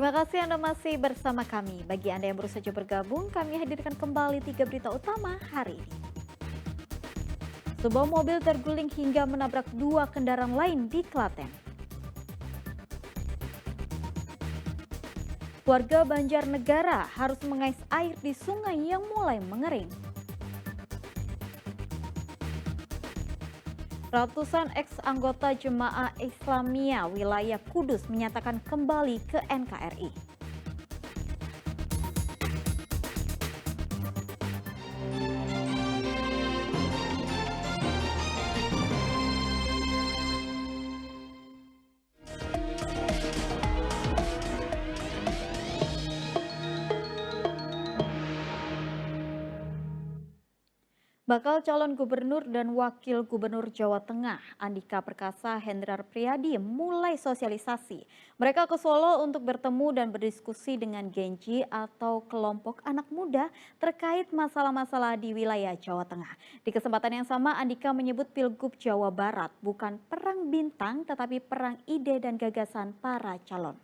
Terima kasih Anda masih bersama kami. Bagi Anda yang baru saja bergabung, kami hadirkan kembali 3 berita utama hari ini. Sebuah mobil terguling hingga menabrak 2 kendaraan lain di Klaten. Warga Banjarnegara harus mengais air di sungai yang mulai mengering. Ratusan ex-anggota Jemaah Islamiyah wilayah Kudus menyatakan kembali ke NKRI. Bakal calon gubernur dan wakil gubernur Jawa Tengah, Andika Perkasa Hendrar Priyadi mulai sosialisasi. Mereka ke Solo untuk bertemu dan berdiskusi dengan Genji atau kelompok anak muda terkait masalah-masalah di wilayah Jawa Tengah. Di kesempatan yang sama, Andika menyebut Pilgub Jawa Barat bukan perang bintang tetapi perang ide dan gagasan para calon.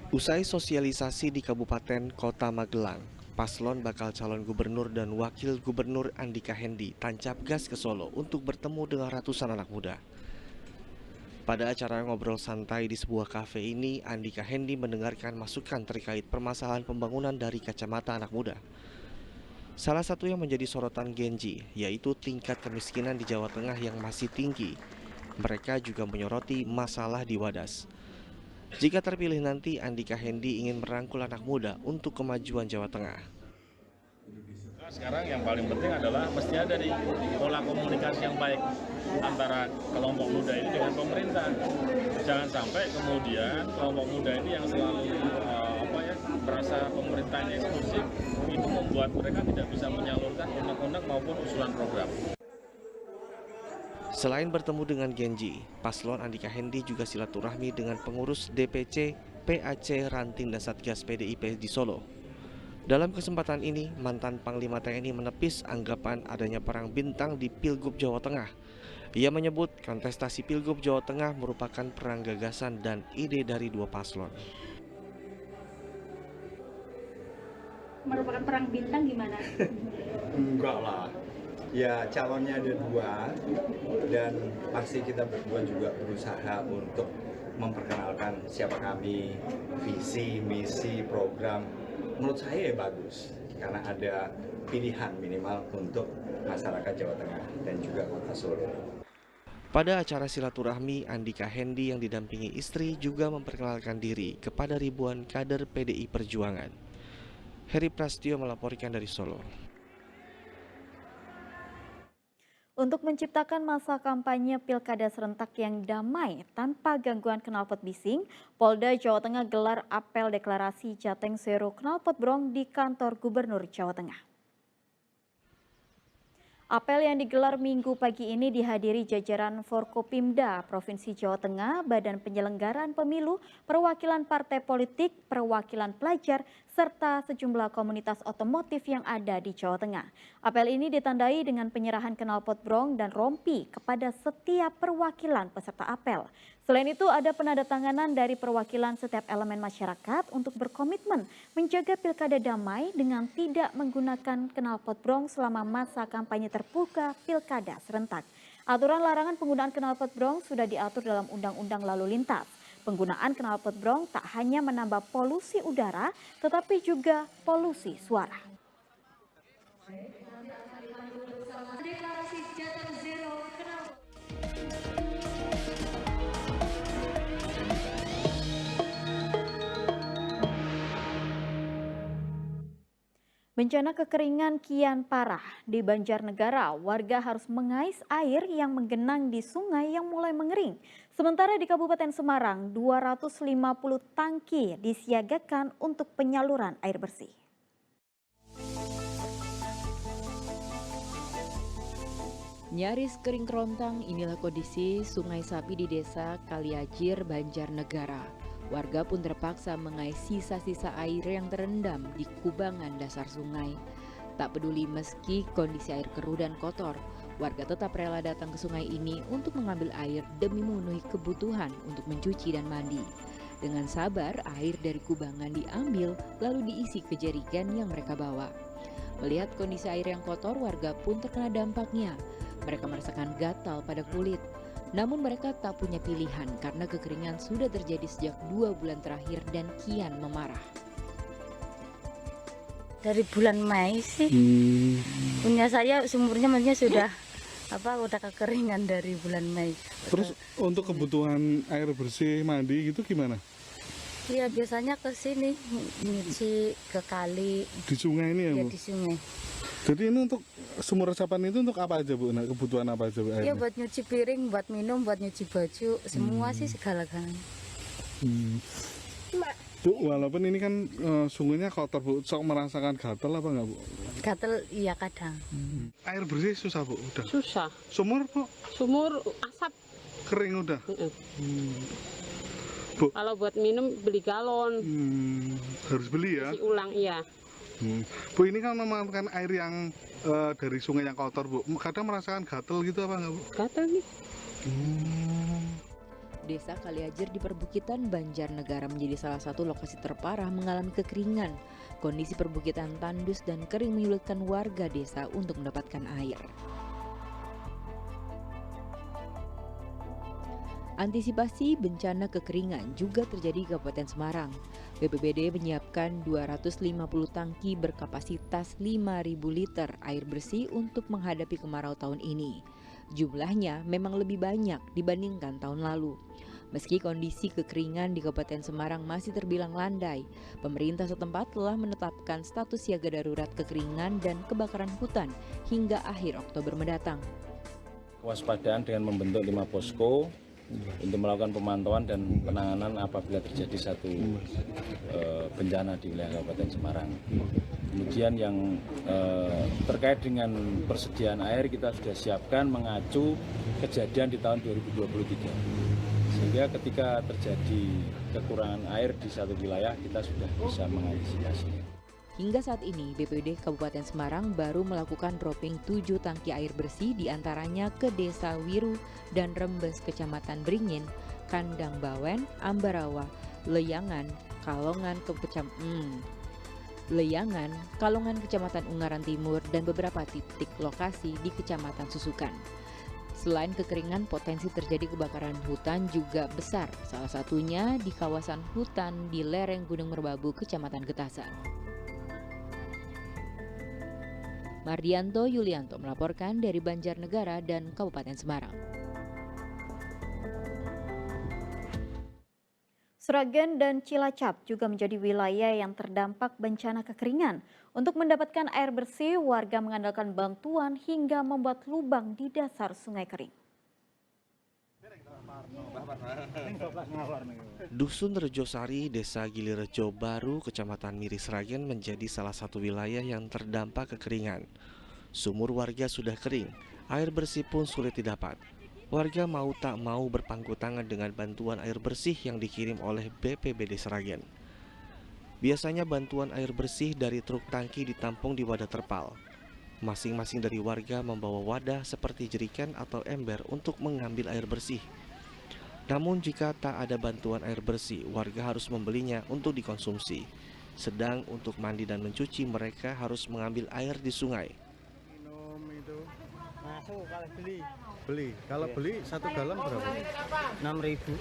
Usai sosialisasi di Kabupaten Kota Magelang, paslon bakal calon gubernur dan wakil gubernur Andika Hendi tancap gas ke Solo untuk bertemu dengan ratusan anak muda. Pada acara ngobrol santai di sebuah kafe ini, Andika Hendi mendengarkan masukan terkait permasalahan pembangunan dari kacamata anak muda. Salah satu yang menjadi sorotan Genji, yaitu tingkat kemiskinan di Jawa Tengah yang masih tinggi. Mereka juga menyoroti masalah di Wadas. Jika terpilih nanti, Andika Hendi ingin merangkul anak muda untuk kemajuan Jawa Tengah. Sekarang yang paling penting adalah mesti ada di pola komunikasi yang baik antara kelompok muda ini dengan pemerintah. Jangan sampai kemudian kelompok muda ini yang selalu merasa pemerintahnya eksklusif, itu membuat mereka tidak bisa menyalurkan undang-undang maupun usulan program. Selain bertemu dengan Genji, paslon Andika Hendi juga silaturahmi dengan pengurus DPC, PAC, Ranting dan Satgas PDIP di Solo. Dalam kesempatan ini, mantan Panglima TNI menepis anggapan adanya perang bintang di Pilgub Jawa Tengah. Ia menyebut kontestasi Pilgub Jawa Tengah merupakan perang gagasan dan ide dari dua paslon. Merupakan perang bintang gimana? Enggak lah. Ya calonnya ada dua dan pasti kita berdua juga berusaha untuk memperkenalkan siapa kami, visi, misi, program. Menurut saya ya bagus karena ada pilihan minimal untuk masyarakat Jawa Tengah dan juga Kota Solo. Pada acara silaturahmi, Andika Hendi yang didampingi istri juga memperkenalkan diri kepada ribuan kader PDI Perjuangan. Heri Prastio melaporkan dari Solo. Untuk menciptakan masa kampanye pilkada serentak yang damai tanpa gangguan knalpot bising, Polda Jawa Tengah gelar apel deklarasi Jateng Zero Knalpot Brong di kantor Gubernur Jawa Tengah. Apel yang digelar Minggu pagi ini dihadiri jajaran Forkopimda Provinsi Jawa Tengah, Badan Penyelenggaraan Pemilu, perwakilan partai politik, perwakilan pelajar, serta sejumlah komunitas otomotif yang ada di Jawa Tengah. Apel ini ditandai dengan penyerahan knalpot brong dan rompi kepada setiap perwakilan peserta apel. Selain itu ada penandatanganan dari perwakilan setiap elemen masyarakat untuk berkomitmen menjaga pilkada damai dengan tidak menggunakan knalpot brong selama masa kampanye terbuka pilkada serentak. Aturan larangan penggunaan knalpot brong sudah diatur dalam Undang-Undang Lalu Lintas. Penggunaan knalpot brong tak hanya menambah polusi udara, tetapi juga polusi suara. Deklarasi Jateng Zero Knalpot. Bencana kekeringan kian parah di Banjarnegara. Warga harus mengais air yang menggenang di sungai yang mulai mengering. Sementara di Kabupaten Semarang, 250 tangki disiagakan untuk penyaluran air bersih. Nyaris kering kerontang, inilah kondisi Sungai Sapi di Desa Kaliajir, Banjarnegara. Warga pun terpaksa mengais sisa-sisa air yang terendam di kubangan dasar sungai. Tak peduli meski kondisi air keruh dan kotor, Warga tetap rela datang ke sungai ini untuk mengambil air demi memenuhi kebutuhan untuk mencuci dan mandi. Dengan sabar, air dari kubangan diambil lalu diisi ke jerigen yang mereka bawa. Melihat kondisi air yang kotor, warga pun terkena dampaknya. Mereka merasakan gatal pada kulit. Namun mereka tak punya pilihan karena kekeringan sudah terjadi sejak 2 bulan terakhir dan kian memarah. Dari bulan Mei sih, punya saya sumurnya maksudnya udah kekeringan dari bulan Mei. Terus untuk kebutuhan air bersih mandi gitu gimana? Iya biasanya ke sini nyuci ke kali. Di sungai ini ya, Ya Bu? di sungai. Jadi ini untuk sumur resapan itu untuk apa aja, Bu? Nah, kebutuhan apa aja, Bu, Iya airnya? buat nyuci piring, buat minum, buat nyuci baju, semua sih segala-galanya. Bu, walaupun ini kan sungainya kotor, Bu, sok merasakan gatal apa enggak, Bu? Gatel iya kadang. Air bersih susah, Bu, udah. Susah. Sumur, Bu, Sumur asap. kering udah. Kalau buat minum beli galon. Harus beli ya. Isi ulang iya. Bu, ini kan memakan air yang dari sungai yang kotor, Bu. Kadang merasakan gatal gitu apa enggak, Bu? Gatal nih. Desa Kaliajer di perbukitan Banjarnegara menjadi salah satu lokasi terparah mengalami kekeringan. Kondisi perbukitan tandus dan kering menyulitkan warga desa untuk mendapatkan air. Antisipasi bencana kekeringan juga terjadi di Kabupaten Semarang. BPBD menyiapkan 250 tangki berkapasitas 5.000 liter air bersih untuk menghadapi kemarau tahun ini. Jumlahnya memang lebih banyak dibandingkan tahun lalu. Meski kondisi kekeringan di Kabupaten Semarang masih terbilang landai, pemerintah setempat telah menetapkan status siaga darurat kekeringan dan kebakaran hutan hingga akhir Oktober mendatang. Kewaspadaan dengan membentuk 5 posko untuk melakukan pemantauan dan penanganan apabila terjadi satu bencana di wilayah Kabupaten Semarang. Kemudian yang terkait dengan persediaan air kita sudah siapkan mengacu kejadian di tahun 2023. Sehingga ketika terjadi kekurangan air di satu wilayah kita sudah bisa mengantisipasi. Hingga saat ini, BPBD Kabupaten Semarang baru melakukan dropping 7 tangki air bersih diantaranya ke Desa Wiru dan Rembes, Kecamatan Beringin, Kandang Bawen, Ambarawa, Leyangan, Kalongan, Kecamatan Ungaran Timur, dan beberapa titik lokasi di Kecamatan Susukan. Selain kekeringan, potensi terjadi kebakaran hutan juga besar, salah satunya di kawasan hutan di lereng Gunung Merbabu, Kecamatan Getasan. Mardianto Yulianto melaporkan dari Banjarnegara dan Kabupaten Semarang. Sragen dan Cilacap juga menjadi wilayah yang terdampak bencana kekeringan. Untuk mendapatkan air bersih, warga mengandalkan bantuan hingga membuat lubang di dasar sungai kering. Dusun Rejosari, Desa Gilirejo Baru, Kecamatan Miri Sragen menjadi salah satu wilayah yang terdampak kekeringan. Sumur warga sudah kering, air bersih pun sulit didapat. Warga mau tak mau berpangku tangan dengan bantuan air bersih yang dikirim oleh BPBD Sragen. Biasanya bantuan air bersih dari truk tangki ditampung di wadah terpal. Masing-masing dari warga membawa wadah seperti jeriken atau ember untuk mengambil air bersih. Namun jika tak ada bantuan air bersih, warga harus membelinya untuk dikonsumsi. Sedang untuk mandi dan mencuci mereka harus mengambil air di sungai. Minum itu masuk kalau beli. Kalau beli 1 galon berapa? 6.000.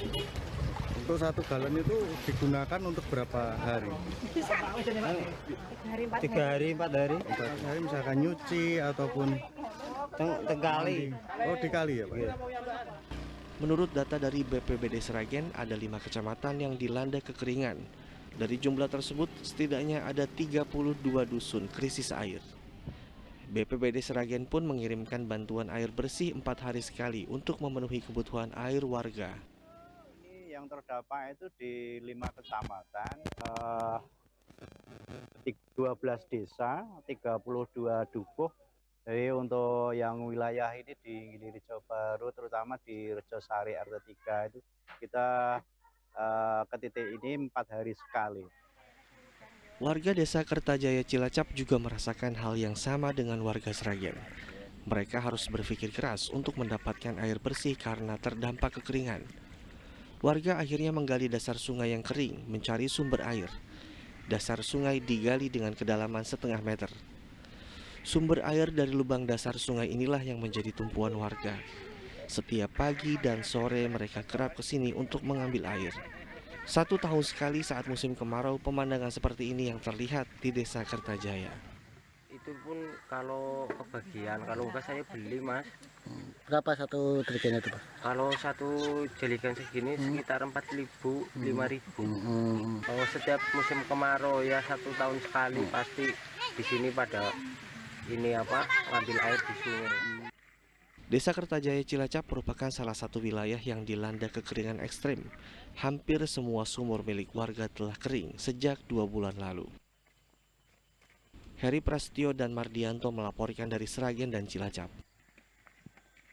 Untuk 1 galon itu digunakan untuk berapa hari? 3 hari, 4 hari. 4 hari misalkan nyuci ataupun Kali. Oh dikali ya Pak? Menurut data dari BPBD Sragen, ada 5 kecamatan yang dilanda kekeringan. Dari jumlah tersebut, setidaknya ada 32 dusun krisis air. BPBD Sragen pun mengirimkan bantuan air bersih 4 hari sekali untuk memenuhi kebutuhan air warga. Ini yang terdampak itu di 5 kecamatan, 12 desa, 32 dukuh. Jadi untuk yang wilayah ini di Rejo Baru, terutama di Rejosari RT 3 itu kita ke titik ini 4 hari sekali. Warga desa Kertajaya Cilacap juga merasakan hal yang sama dengan warga Sragen. Mereka harus berpikir keras untuk mendapatkan air bersih karena terdampak kekeringan. Warga akhirnya menggali dasar sungai yang kering, mencari sumber air. Dasar sungai digali dengan kedalaman 0,5 meter. Sumber air dari lubang dasar sungai inilah yang menjadi tumpuan warga. Setiap pagi dan sore mereka kerap ke sini untuk mengambil air. 1 tahun sekali saat musim kemarau, pemandangan seperti ini yang terlihat di Desa Kertajaya. Itu pun kalau kebagian, kalau enggak saya beli, Mas. Berapa satu jerigen itu, Pak? Kalau satu jerigen segini sekitar 4.000, 5.000. Kalau setiap musim kemarau ya 1 tahun sekali pasti di sini pada ngambil air di sungai. Desa Kertajaya Cilacap merupakan salah satu wilayah yang dilanda kekeringan ekstrem. Hampir semua sumur milik warga telah kering sejak 2 bulan lalu. Heri Prasetyo dan Mardianto melaporkan dari Sragen dan Cilacap.